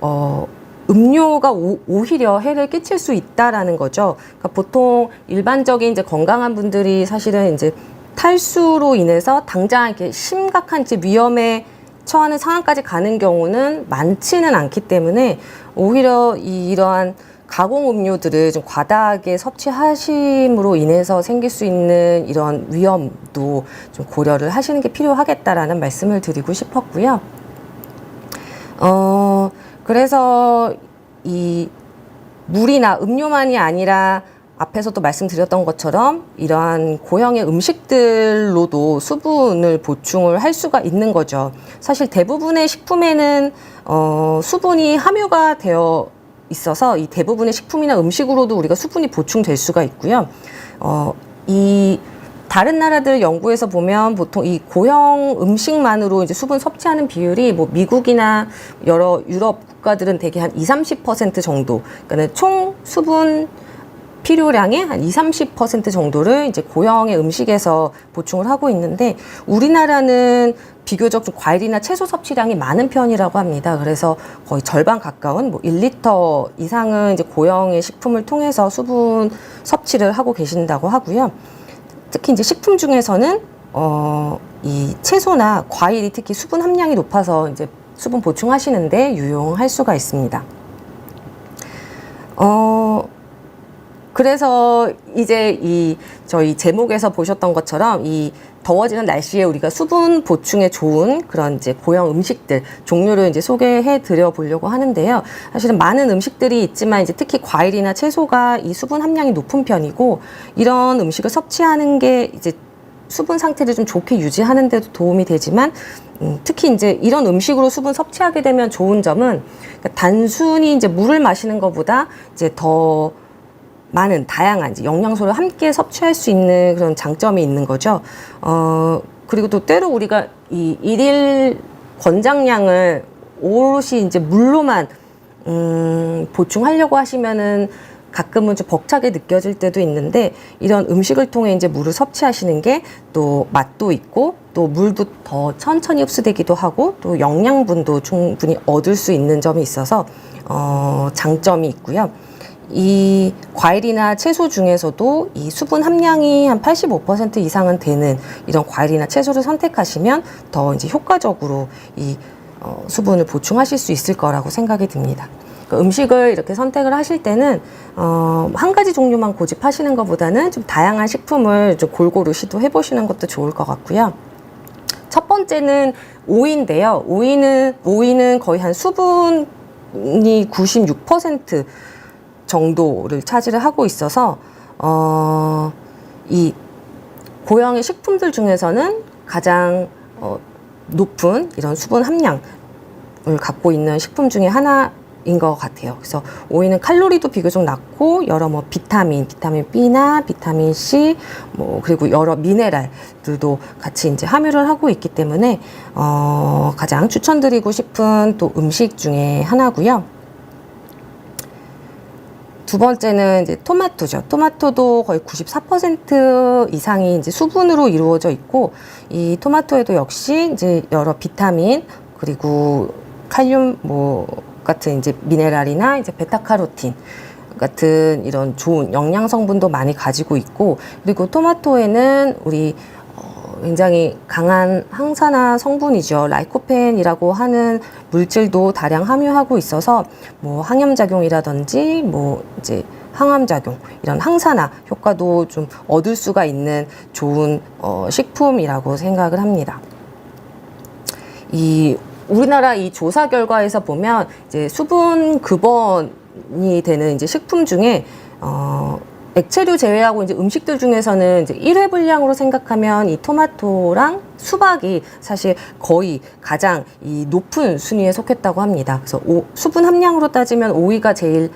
음료가 오히려 해를 끼칠 수 있다라는 거죠. 그러니까 보통 일반적인 이제 건강한 분들이 사실은 이제 탈수로 인해서 당장 이렇게 심각한 이제 위험에 처하는 상황까지 가는 경우는 많지는 않기 때문에 오히려 이러한 가공 음료들을 좀 과다하게 섭취하심으로 인해서 생길 수 있는 이런 위험도 좀 고려를 하시는 게 필요하겠다라는 말씀을 드리고 싶었고요. 그래서 이 물이나 음료만이 아니라 앞에서도 말씀드렸던 것처럼 이러한 고형의 음식들로도 수분을 보충을 할 수가 있는 거죠. 사실 대부분의 식품에는 수분이 함유가 되어 있어서 이 대부분의 식품이나 음식으로도 우리가 수분이 보충될 수가 있고요. 이 다른 나라들 연구에서 보면 보통 이 고형 음식만으로 이제 수분 섭취하는 비율이 뭐 미국이나 여러 유럽 국가들은 대개 한 20-30% 정도, 그러니까 총 수분 필요량의 한 20-30% 정도를 이제 고형의 음식에서 보충을 하고 있는데 우리나라는 비교적 좀 과일이나 채소 섭취량이 많은 편이라고 합니다. 그래서 거의 절반 가까운 뭐 1리터 이상은 이제 고형의 식품을 통해서 수분 섭취를 하고 계신다고 하고요. 특히 이제 식품 중에서는 이 채소나 과일이 특히 수분 함량이 높아서 이제 수분 보충하시는데 유용할 수가 있습니다. 그래서 이제 저희 제목에서 보셨던 것처럼 이 더워지는 날씨에 우리가 수분 보충에 좋은 그런 이제 고형 음식들 종류를 이제 소개해 드려 보려고 하는데요. 사실은 많은 음식들이 있지만 이제 특히 과일이나 채소가 이 수분 함량이 높은 편이고 이런 음식을 섭취하는 게 이제 수분 상태를 좀 좋게 유지하는 데도 도움이 되지만 특히 이제 이런 음식으로 수분 섭취하게 되면 좋은 점은 그러니까 단순히 이제 물을 마시는 것보다 이제 더 많은 다양한 이제 영양소를 함께 섭취할 수 있는 그런 장점이 있는 거죠. 그리고 또 때로 우리가 이 일일 권장량을 오롯이 이제 물로만 보충하려고 하시면은 가끔은 좀 벅차게 느껴질 때도 있는데 이런 음식을 통해 이제 물을 섭취하시는 게 또 맛도 있고 또 물도 더 천천히 흡수되기도 하고 또 영양분도 충분히 얻을 수 있는 점이 있어서 장점이 있고요. 이 과일이나 채소 중에서도 이 수분 함량이 한 85% 이상은 되는 이런 과일이나 채소를 선택하시면 더 이제 효과적으로 이 수분을 보충하실 수 있을 거라고 생각이 듭니다. 음식을 이렇게 선택을 하실 때는 한 가지 종류만 고집하시는 것보다는 좀 다양한 식품을 좀 골고루 시도해 보시는 것도 좋을 것 같고요. 첫 번째는 오이인데요. 오이는 거의 한 수분이 96% 정도를 차지를 하고 있어서 이 고형의 식품들 중에서는 가장 높은 이런 수분 함량을 갖고 있는 식품 중에 하나인 것 같아요. 그래서 오이는 칼로리도 비교적 낮고 여러 비타민 B나 비타민 C 그리고 여러 미네랄들도 같이 이제 함유를 하고 있기 때문에 가장 추천드리고 싶은 또 음식 중에 하나고요. 두 번째는 이제 토마토죠. 토마토도 거의 94% 이상이 이제 수분으로 이루어져 있고, 이 토마토에도 역시 이제 여러 비타민, 그리고 칼륨 같은 이제 미네랄이나 이제 베타카로틴 같은 이런 좋은 영양 성분도 많이 가지고 있고, 그리고 토마토에는 우리 굉장히 강한 항산화 성분이죠. 라이코펜이라고 하는 물질도 다량 함유하고 있어서 항염작용이라든지 이제 항암작용, 이런 항산화 효과도 좀 얻을 수가 있는 좋은 식품이라고 생각을 합니다. 우리나라 이 조사 결과에서 보면 이제 수분 급원이 되는 이제 식품 중에 액체류 제외하고 이제 음식들 중에서는 이제 1회 분량으로 생각하면 이 토마토랑 수박이 사실 거의 가장 이 높은 순위에 속했다고 합니다. 그래서 수분 함량으로 따지면 오이가 제일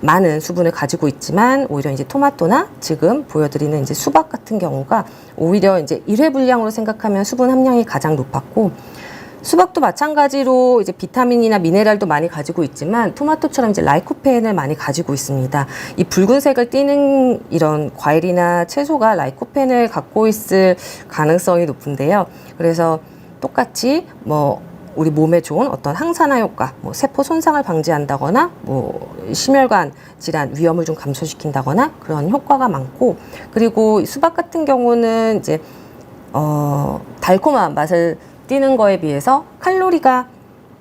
많은 수분을 가지고 있지만, 오히려 이제 토마토나 지금 보여드리는 이제 수박 같은 경우가 오히려 이제 1회 분량으로 생각하면 수분 함량이 가장 높았고, 수박도 마찬가지로 이제 비타민이나 미네랄도 많이 가지고 있지만 토마토처럼 이제 라이코펜을 많이 가지고 있습니다. 이 붉은색을 띠는 이런 과일이나 채소가 라이코펜을 갖고 있을 가능성이 높은데요. 그래서 똑같이 우리 몸에 좋은 어떤 항산화 효과, 세포 손상을 방지한다거나, 심혈관 질환 위험을 좀 감소시킨다거나 그런 효과가 많고, 그리고 수박 같은 경우는 이제 달콤한 맛을 띄는 거에 비해서 칼로리가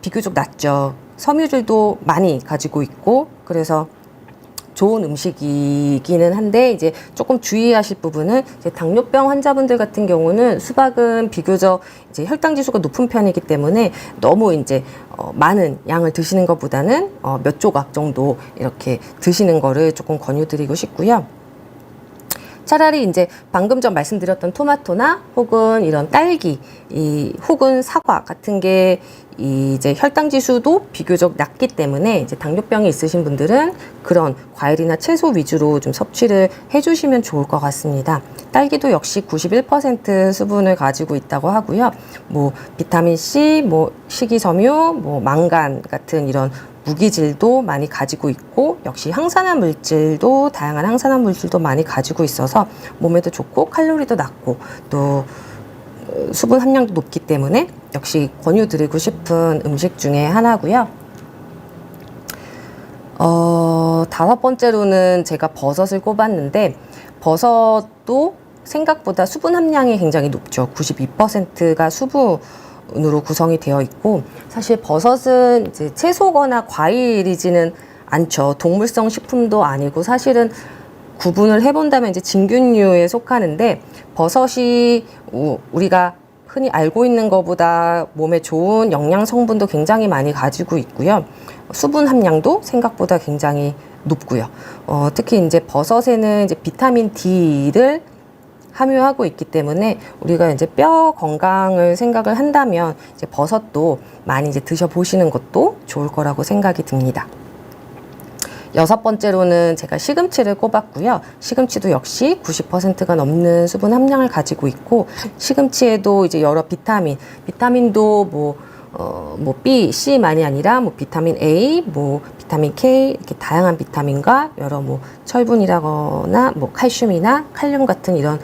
비교적 낮죠. 섬유질도 많이 가지고 있고, 그래서 좋은 음식이기는 한데, 이제 조금 주의하실 부분은 이제 당뇨병 환자분들 같은 경우는 수박은 비교적 이제 혈당 지수가 높은 편이기 때문에 너무 이제 많은 양을 드시는 것보다는 몇 조각 정도 이렇게 드시는 거를 조금 권유드리고 싶고요. 차라리 이제 방금 전 말씀드렸던 토마토나 혹은 이런 딸기, 혹은 사과 같은 게 이제 혈당 지수도 비교적 낮기 때문에 이제 당뇨병이 있으신 분들은 그런 과일이나 채소 위주로 좀 섭취를 해주시면 좋을 것 같습니다. 딸기도 역시 91% 수분을 가지고 있다고 하고요. 비타민 C, 식이섬유, 망간 같은 이런 무기질도 많이 가지고 있고, 역시 항산화 물질도 다양한 항산화 물질도 많이 가지고 있어서 몸에도 좋고 칼로리도 낮고 또 수분 함량도 높기 때문에 역시 권유드리고 싶은 음식 중에 하나고요. 다섯 번째로는 제가 버섯을 꼽았는데, 버섯도 생각보다 수분 함량이 굉장히 높죠. 92%가 수분으로 구성이 되어 있고, 사실 버섯은 이제 채소거나 과일이지는 않죠. 동물성 식품도 아니고, 사실은 구분을 해본다면 이제 진균류에 속하는데, 버섯이 우리가 흔히 알고 있는 것보다 몸에 좋은 영양 성분도 굉장히 많이 가지고 있고요. 수분 함량도 생각보다 굉장히 높고요. 특히 이제 버섯에는 이제 비타민 D를 함유하고 있기 때문에 우리가 이제 뼈 건강을 생각을 한다면 이제 버섯도 많이 이제 드셔보시는 것도 좋을 거라고 생각이 듭니다. 여섯 번째로는 제가 시금치를 꼽았고요. 시금치도 역시 90%가 넘는 수분 함량을 가지고 있고, 시금치에도 이제 여러 비타민도 뭐 B, C만이 아니라 뭐 비타민 A, 뭐 비타민 K 이렇게 다양한 비타민과 여러 뭐 철분이라거나 뭐 칼슘이나 칼륨 같은 이런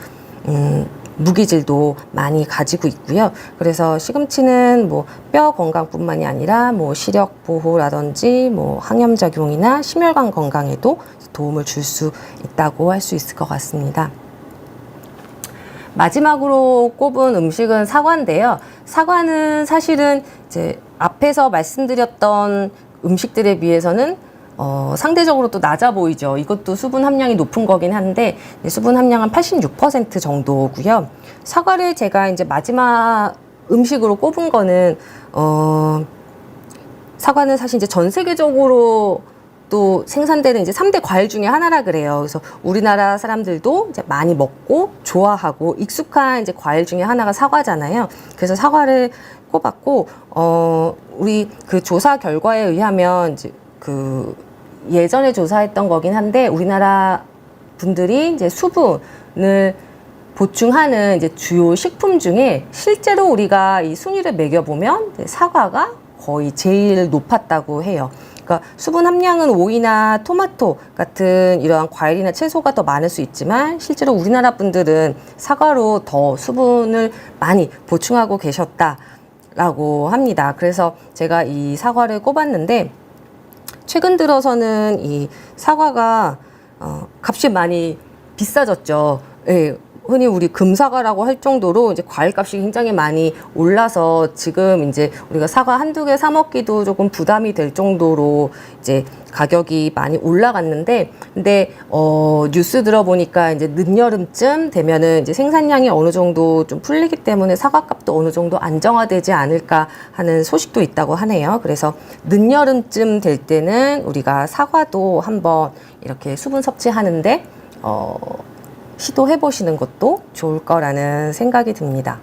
무기질도 많이 가지고 있고요. 그래서 시금치는 뭐 뼈 건강뿐만이 아니라 뭐 시력 보호라든지 뭐 항염작용이나 심혈관 건강에도 도움을 줄 수 있다고 할 수 있을 것 같습니다. 마지막으로 꼽은 음식은 사과인데요. 사과는 사실은 이제 앞에서 말씀드렸던 음식들에 비해서는 상대적으로 또 낮아 보이죠. 이것도 수분 함량이 높은 거긴 한데 수분 함량은 86% 정도고요. 사과를 제가 이제 마지막 음식으로 꼽은 거는 사과는 사실 이제 전 세계적으로 또 생산되는 이제 3대 과일 중에 하나라 그래요. 그래서 우리나라 사람들도 이제 많이 먹고 좋아하고 익숙한 이제 과일 중에 하나가 사과잖아요. 그래서 사과를 꼽았고, 우리 그 조사 결과에 의하면 이제 그 예전에 조사했던 거긴 한데 우리나라 분들이 이제 수분을 보충하는 이제 주요 식품 중에 실제로 우리가 이 순위를 매겨보면 사과가 거의 제일 높았다고 해요. 그러니까 수분 함량은 오이나 토마토 같은 이러한 과일이나 채소가 더 많을 수 있지만 실제로 우리나라 분들은 사과로 더 수분을 많이 보충하고 계셨다라고 합니다. 그래서 제가 이 사과를 꼽았는데 최근 들어서는 이 사과가 값이 많이 비싸졌죠. 예, 흔히 우리 금사과라고 할 정도로 이제 과일 값이 굉장히 많이 올라서 지금 이제 우리가 사과 한두 개 사 먹기도 조금 부담이 될 정도로 이제 가격이 많이 올라갔는데 근데 뉴스 들어보니까 이제 늦여름쯤 되면은 이제 생산량이 어느 정도 좀 풀리기 때문에 사과 값도 어느 정도 안정화되지 않을까 하는 소식도 있다고 하네요. 그래서 늦여름쯤 될 때는 우리가 사과도 한번 이렇게 수분 섭취하는데 시도해 보시는 것도 좋을 거라는 생각이 듭니다.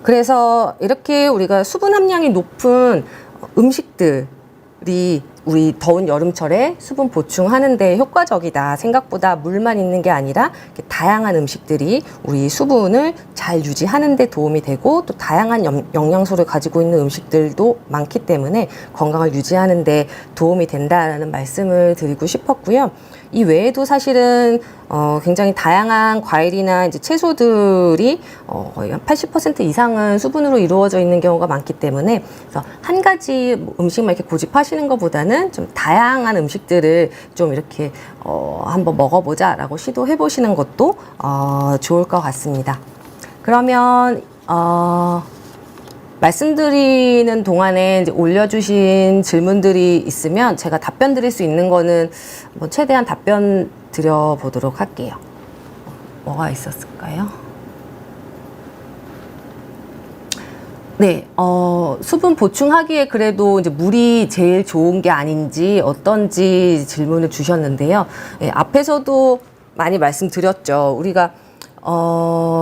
그래서 이렇게 우리가 수분 함량이 높은 음식들이 우리 더운 여름철에 수분 보충하는 데 효과적이다. 생각보다 물만 있는 게 아니라 다양한 음식들이 우리 수분을 잘 유지하는 데 도움이 되고 또 다양한 영양소를 가지고 있는 음식들도 많기 때문에 건강을 유지하는 데 도움이 된다라는 말씀을 드리고 싶었고요. 이 외에도 사실은 굉장히 다양한 과일이나 이제 채소들이 거의 한 80% 이상은 수분으로 이루어져 있는 경우가 많기 때문에 그래서 한 가지 음식만 이렇게 고집하시는 것보다는 좀 다양한 음식들을 좀 이렇게 한번 먹어보자라고 시도해 보시는 것도 좋을 것 같습니다. 그러면 말씀드리는 동안에 이제 올려주신 질문들이 있으면 제가 답변 드릴 수 있는 거는 뭐 최대한 답변 드려보도록 할게요. 뭐가 있었을까요? 네, 수분 보충하기에 그래도 이제 물이 제일 좋은 게 아닌지 어떤지 질문을 주셨는데요. 네, 앞에서도 많이 말씀드렸죠. 우리가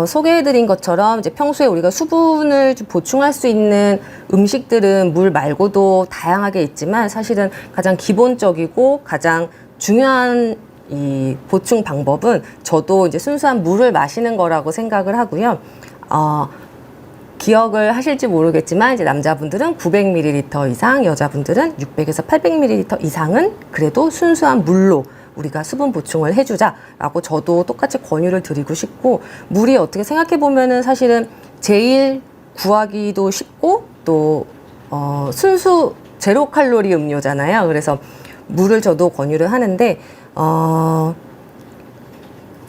소개해드린 것처럼 이제 평소에 우리가 수분을 좀 보충할 수 있는 음식들은 물 말고도 다양하게 있지만 사실은 가장 기본적이고 가장 중요한 이 보충 방법은 저도 이제 순수한 물을 마시는 거라고 생각을 하고요. 기억을 하실지 모르겠지만 이제 남자분들은 900ml 이상, 여자분들은 600에서 800ml 이상은 그래도 순수한 물로 우리가 수분 보충을 해주자라고 저도 똑같이 권유를 드리고 싶고 물이 어떻게 생각해 보면은 사실은 제일 구하기도 쉽고 또 순수 제로 칼로리 음료잖아요. 그래서 물을 저도 권유를 하는데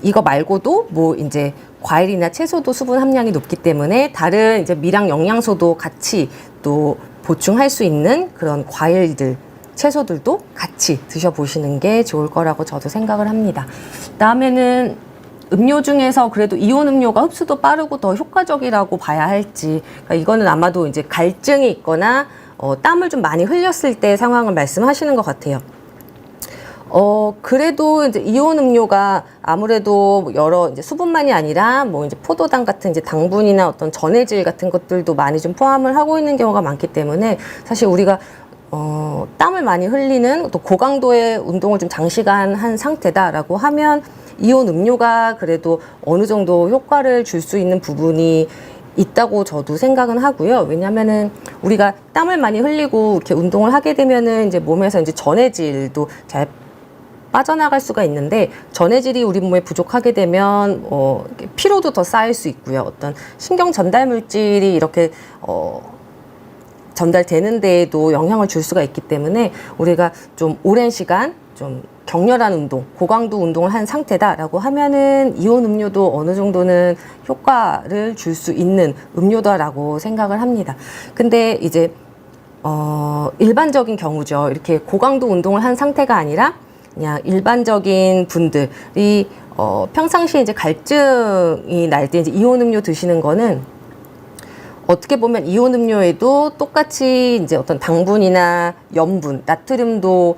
이거 말고도 뭐 이제 과일이나 채소도 수분 함량이 높기 때문에 다른 이제 미량 영양소도 같이 또 보충할 수 있는 그런 과일들 채소들도 같이 드셔보시는 게 좋을 거라고 저도 생각을 합니다. 다음에는 음료 중에서 그래도 이온 음료가 흡수도 빠르고 더 효과적이라고 봐야 할지, 그러니까 이거는 아마도 이제 갈증이 있거나 땀을 좀 많이 흘렸을 때 상황을 말씀하시는 것 같아요. 그래도 이제 이온 음료가 아무래도 여러 이제 수분만이 아니라 뭐 이제 포도당 같은 이제 당분이나 어떤 전해질 같은 것들도 많이 좀 포함을 하고 있는 경우가 많기 때문에 사실 우리가 땀을 많이 흘리는 또 고강도의 운동을 좀 장시간 한 상태다라고 하면 이온 음료가 그래도 어느 정도 효과를 줄 수 있는 부분이 있다고 저도 생각은 하고요. 왜냐면은 우리가 땀을 많이 흘리고 이렇게 운동을 하게 되면은 이제 몸에서 이제 전해질도 잘 빠져나갈 수가 있는데, 전해질이 우리 몸에 부족하게 되면 이렇게 피로도 더 쌓일 수 있고요. 어떤 신경 전달 물질이 이렇게 전달되는 데에도 영향을 줄 수가 있기 때문에 우리가 좀 오랜 시간 좀 격렬한 운동, 고강도 운동을 한 상태다라고 하면은 이온 음료도 어느 정도는 효과를 줄 수 있는 음료다라고 생각을 합니다. 근데 이제 일반적인 경우죠. 이렇게 고강도 운동을 한 상태가 아니라 그냥 일반적인 분들이 평상시에 이제 갈증이 날 때 이제 이온 음료 드시는 거는, 어떻게 보면 이온 음료에도 똑같이 이제 어떤 당분이나 염분, 나트륨도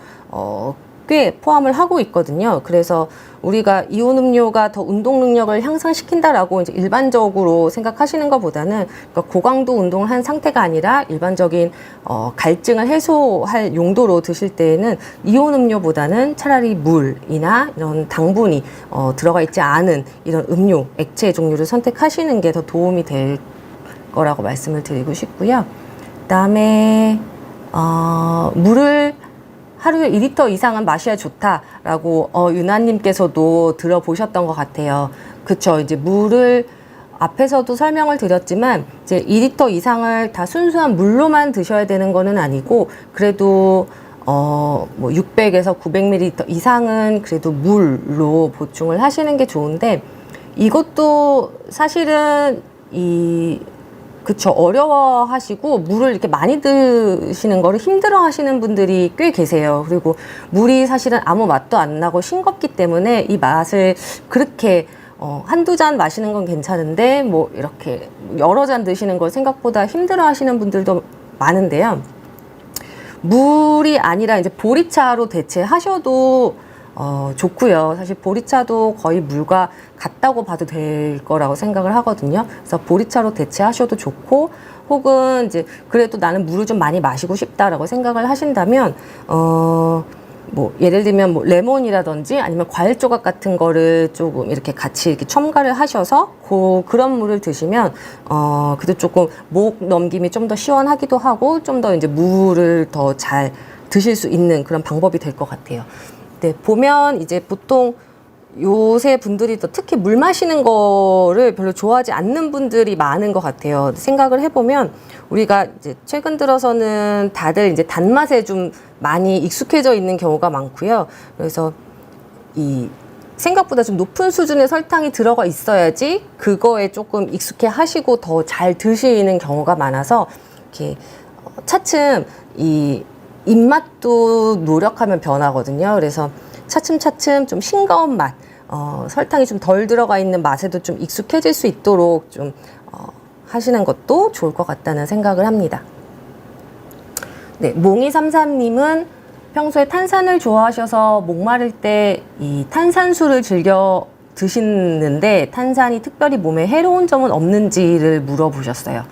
꽤 포함을 하고 있거든요. 그래서 우리가 이온 음료가 더 운동 능력을 향상시킨다라고 이제 일반적으로 생각하시는 것보다는, 그러니까 고강도 운동을 한 상태가 아니라 일반적인 갈증을 해소할 용도로 드실 때에는 이온 음료보다는 차라리 물이나 이런 당분이 들어가 있지 않은 이런 음료, 액체 종류를 선택하시는 게 더 도움이 될 거라고 말씀을 드리고 싶고요. 그다음에 물을 하루에 2리터 이상은 마셔야 좋다라고 유나님께서도 들어보셨던 것 같아요. 그쵸? 이제 물을 앞에서도 설명을 드렸지만 이제 2리터 이상을 다 순수한 물로만 드셔야 되는 거는 아니고, 그래도 뭐 600에서 900ml 이상은 그래도 물로 보충을 하시는 게 좋은데, 이것도 사실은 그쵸, 어려워하시고 물을 이렇게 많이 드시는 거를 힘들어하시는 분들이 꽤 계세요. 그리고 물이 사실은 아무 맛도 안 나고 싱겁기 때문에 이 맛을 그렇게 한두 잔 마시는 건 괜찮은데 뭐 이렇게 여러 잔 드시는 걸 생각보다 힘들어하시는 분들도 많은데요. 물이 아니라 이제 보리차로 대체하셔도 좋고요. 사실 보리차도 거의 물과 같다고 봐도 될 거라고 생각을 하거든요. 그래서 보리차로 대체하셔도 좋고, 혹은 이제 그래도 나는 물을 좀 많이 마시고 싶다라고 생각을 하신다면 뭐 예를 들면 뭐 레몬이라든지 아니면 과일 조각 같은 거를 조금 이렇게 같이 이렇게 첨가를 하셔서 그런 물을 드시면 그래도 조금 목 넘김이 좀 더 시원하기도 하고 좀 더 이제 물을 더 잘 드실 수 있는 그런 방법이 될 것 같아요. 네, 보면 이제 보통 요새 분들이 또 특히 물 마시는 거를 별로 좋아하지 않는 분들이 많은 것 같아요. 생각을 해보면 우리가 이제 최근 들어서는 다들 이제 단맛에 좀 많이 익숙해져 있는 경우가 많고요. 그래서 이 생각보다 좀 높은 수준의 설탕이 들어가 있어야지 그거에 조금 익숙해 하시고 더 잘 드시는 경우가 많아서, 이렇게 차츰 이 입맛도 노력하면 변하거든요. 그래서 차츰차츰 좀 싱거운 맛, 설탕이 좀 덜 들어가 있는 맛에도 좀 익숙해질 수 있도록 좀 하시는 것도 좋을 것 같다는 생각을 합니다. 네, 몽이33님은 평소에 탄산을 좋아하셔서 목마를 때 이 탄산수를 즐겨 드시는데 탄산이 특별히 몸에 해로운 점은 없는지를 물어보셨어요.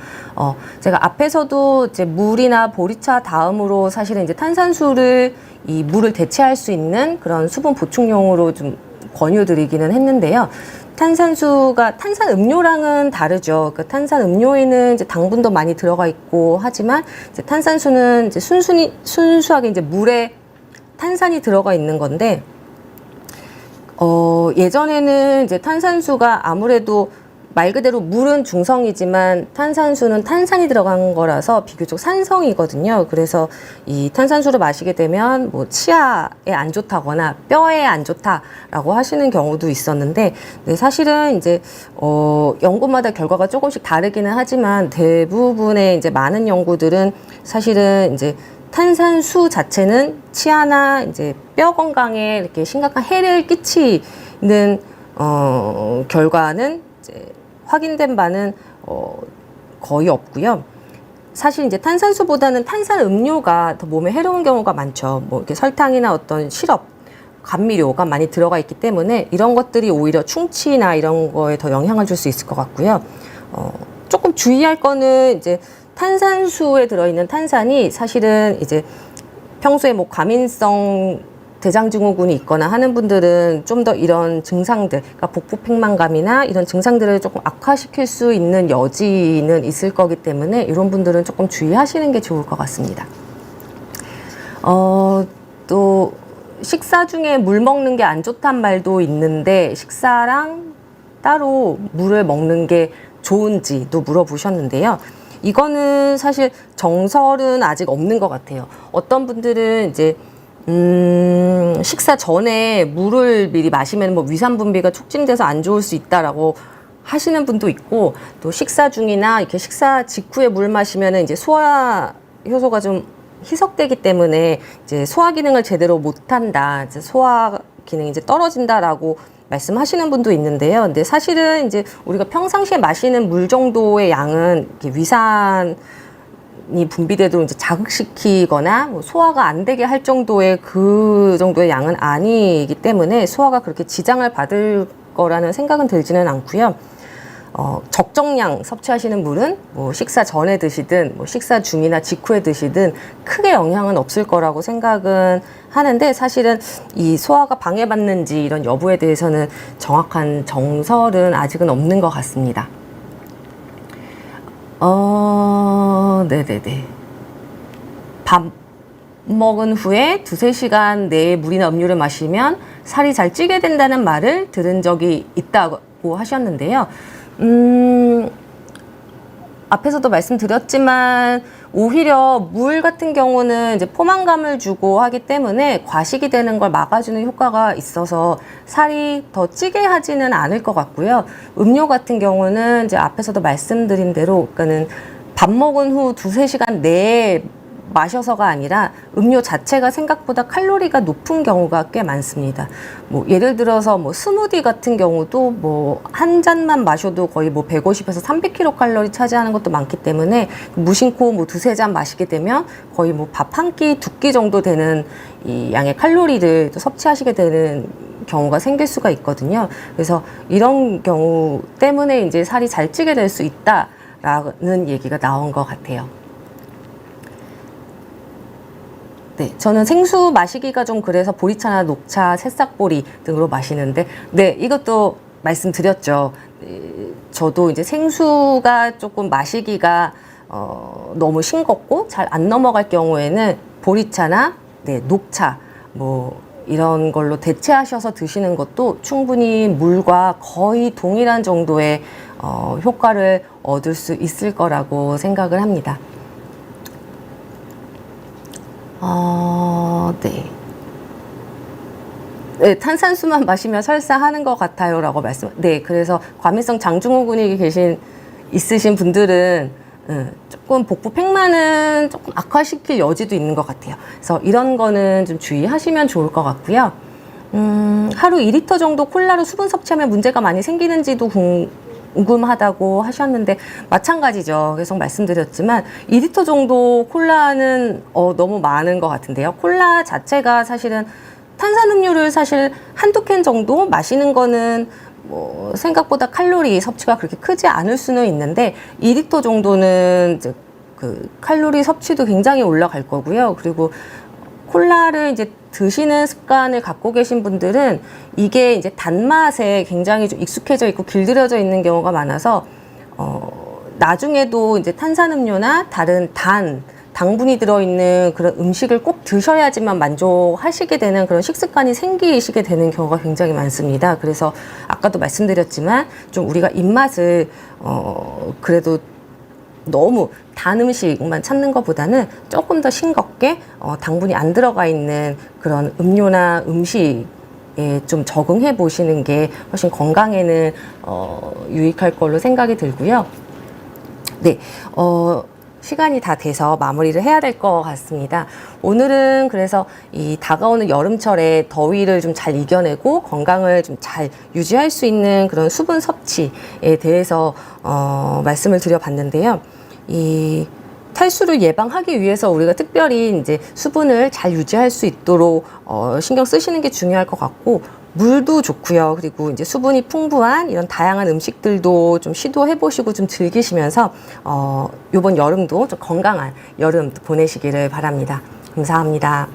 제가 앞에서도 이제 물이나 보리차 다음으로 사실은 이제 탄산수를 이 물을 대체할 수 있는 그런 수분 보충용으로 좀 권유드리기는 했는데요. 탄산수가 탄산 음료랑은 다르죠. 그 탄산 음료에는 이제 당분도 많이 들어가 있고 하지만 이제 탄산수는 이제 순수하게 이제 물에 탄산이 들어가 있는 건데, 예전에는 이제 탄산수가 아무래도 말 그대로 물은 중성이지만 탄산수는 탄산이 들어간 거라서 비교적 산성이거든요. 그래서 이 탄산수를 마시게 되면 뭐 치아에 안 좋다거나 뼈에 안 좋다라고 하시는 경우도 있었는데, 네, 사실은 이제 연구마다 결과가 조금씩 다르기는 하지만 대부분의 이제 많은 연구들은 사실은 이제 탄산수 자체는 치아나 이제 뼈 건강에 이렇게 심각한 해를 끼치는 결과는 이제 확인된 바는 거의 없고요. 사실 이제 탄산수보다는 탄산 음료가 더 몸에 해로운 경우가 많죠. 뭐 이렇게 설탕이나 어떤 시럽, 감미료가 많이 들어가 있기 때문에 이런 것들이 오히려 충치나 이런 거에 더 영향을 줄 수 있을 것 같고요. 조금 주의할 거는 이제 탄산수에 들어있는 탄산이 사실은 이제 평소에 뭐 과민성 대장증후군이 있거나 하는 분들은 좀 더 이런 증상들, 그러니까 복부 팽만감이나 이런 증상들을 조금 악화시킬 수 있는 여지는 있을 거기 때문에 이런 분들은 조금 주의하시는 게 좋을 것 같습니다. 또 식사 중에 물 먹는 게 안 좋단 말도 있는데 식사랑 따로 물을 먹는 게 좋은지도 물어보셨는데요. 이거는 사실 정설은 아직 없는 것 같아요. 어떤 분들은 이제 식사 전에 물을 미리 마시면 뭐 위산 분비가 촉진돼서 안 좋을 수 있다라고 하시는 분도 있고, 또 식사 중이나 이렇게 식사 직후에 물 마시면은 이제 소화 효소가 좀 희석되기 때문에 이제 소화 기능을 제대로 못한다, 이제 소화 기능이 이제 떨어진다라고 말씀하시는 분도 있는데요. 근데 사실은 이제 우리가 평상시에 마시는 물 정도의 양은 이렇게 위산이 분비되도록 이제 자극시키거나 뭐 소화가 안 되게 할 정도의 그 정도의 양은 아니기 때문에 소화가 그렇게 지장을 받을 거라는 생각은 들지는 않고요. 적정량 섭취하시는 물은 뭐 식사 전에 드시든 뭐 식사 중이나 직후에 드시든 크게 영향은 없을 거라고 생각은 하는데, 사실은 이 소화가 방해받는지 이런 여부에 대해서는 정확한 정설은 아직은 없는 것 같습니다. 네네네. 밥 먹은 후에 2-3시간 내에 물이나 음료를 마시면 살이 잘 찌게 된다는 말을 들은 적이 있다고 하셨는데요. 앞에서도 말씀드렸지만 오히려 물 같은 경우는 이제 포만감을 주고 하기 때문에 과식이 되는 걸 막아주는 효과가 있어서 살이 더 찌게 하지는 않을 것 같고요. 음료 같은 경우는 이제 앞에서도 말씀드린 대로, 그러니까는 밥 먹은 후 2-3시간 내에 마셔서가 아니라 음료 자체가 생각보다 칼로리가 높은 경우가 꽤 많습니다. 뭐 예를 들어서 뭐 스무디 같은 경우도 뭐 한 잔만 마셔도 거의 뭐 150에서 300kcal 차지하는 것도 많기 때문에 무심코 뭐 2-3잔 마시게 되면 거의 뭐 밥 한 끼, 2끼 정도 되는 이 양의 칼로리를 또 섭취하시게 되는 경우가 생길 수가 있거든요. 그래서 이런 경우 때문에 이제 살이 잘 찌게 될 수 있다라는 얘기가 나온 것 같아요. 네, 저는 생수 마시기가 좀 그래서 보리차나 녹차, 새싹보리 등으로 마시는데, 네, 이것도 말씀드렸죠. 저도 이제 생수가 조금 마시기가 너무 싱겁고 잘 안 넘어갈 경우에는 보리차나 녹차 뭐 이런 걸로 대체하셔서 드시는 것도 충분히 물과 거의 동일한 정도의 효과를 얻을 수 있을 거라고 생각을 합니다. 네, 탄산수만 마시면 설사하는 것 같아요 라고 네, 그래서 과민성 장증후군이 있으신 분들은 조금 복부 팽만은 조금 악화시킬 여지도 있는 것 같아요. 그래서 이런 거는 좀 주의하시면 좋을 것 같고요. 하루 2리터 정도 콜라로 수분 섭취하면 문제가 많이 생기는지도 궁금하다고 하셨는데, 마찬가지죠. 계속 말씀드렸지만 2리터 정도 콜라는 너무 많은 것 같은데요. 콜라 자체가 사실은 탄산음료를 사실 한두 캔 정도 마시는 거는 뭐 생각보다 칼로리 섭취가 그렇게 크지 않을 수는 있는데 2리터 정도는 이제 그 칼로리 섭취도 굉장히 올라갈 거고요. 그리고 콜라를 이제 드시는 습관을 갖고 계신 분들은 이게 이제 단맛에 굉장히 좀 익숙해져 있고 길들여져 있는 경우가 많아서 나중에도 이제 탄산음료나 다른 당분이 들어있는 그런 음식을 꼭 드셔야지만 만족하시게 되는 그런 식습관이 생기시게 되는 경우가 굉장히 많습니다. 그래서 아까도 말씀드렸지만 좀 우리가 입맛을 그래도 너무 단 음식만 찾는 것보다는 조금 더 싱겁게 당분이 안 들어가 있는 그런 음료나 음식에 좀 적응해 보시는 게 훨씬 건강에는 유익할 걸로 생각이 들고요. 네, 시간이 다 돼서 마무리를 해야 될 것 같습니다. 오늘은 그래서 이 다가오는 여름철에 더위를 좀 잘 이겨내고 건강을 좀 잘 유지할 수 있는 그런 수분 섭취에 대해서 말씀을 드려봤는데요. 이 탈수를 예방하기 위해서 우리가 특별히 이제 수분을 잘 유지할 수 있도록 신경 쓰시는 게 중요할 것 같고, 물도 좋고요. 그리고 이제 수분이 풍부한 이런 다양한 음식들도 좀 시도해 보시고 좀 즐기시면서 이번 여름도 좀 건강한 여름 보내시기를 바랍니다. 감사합니다.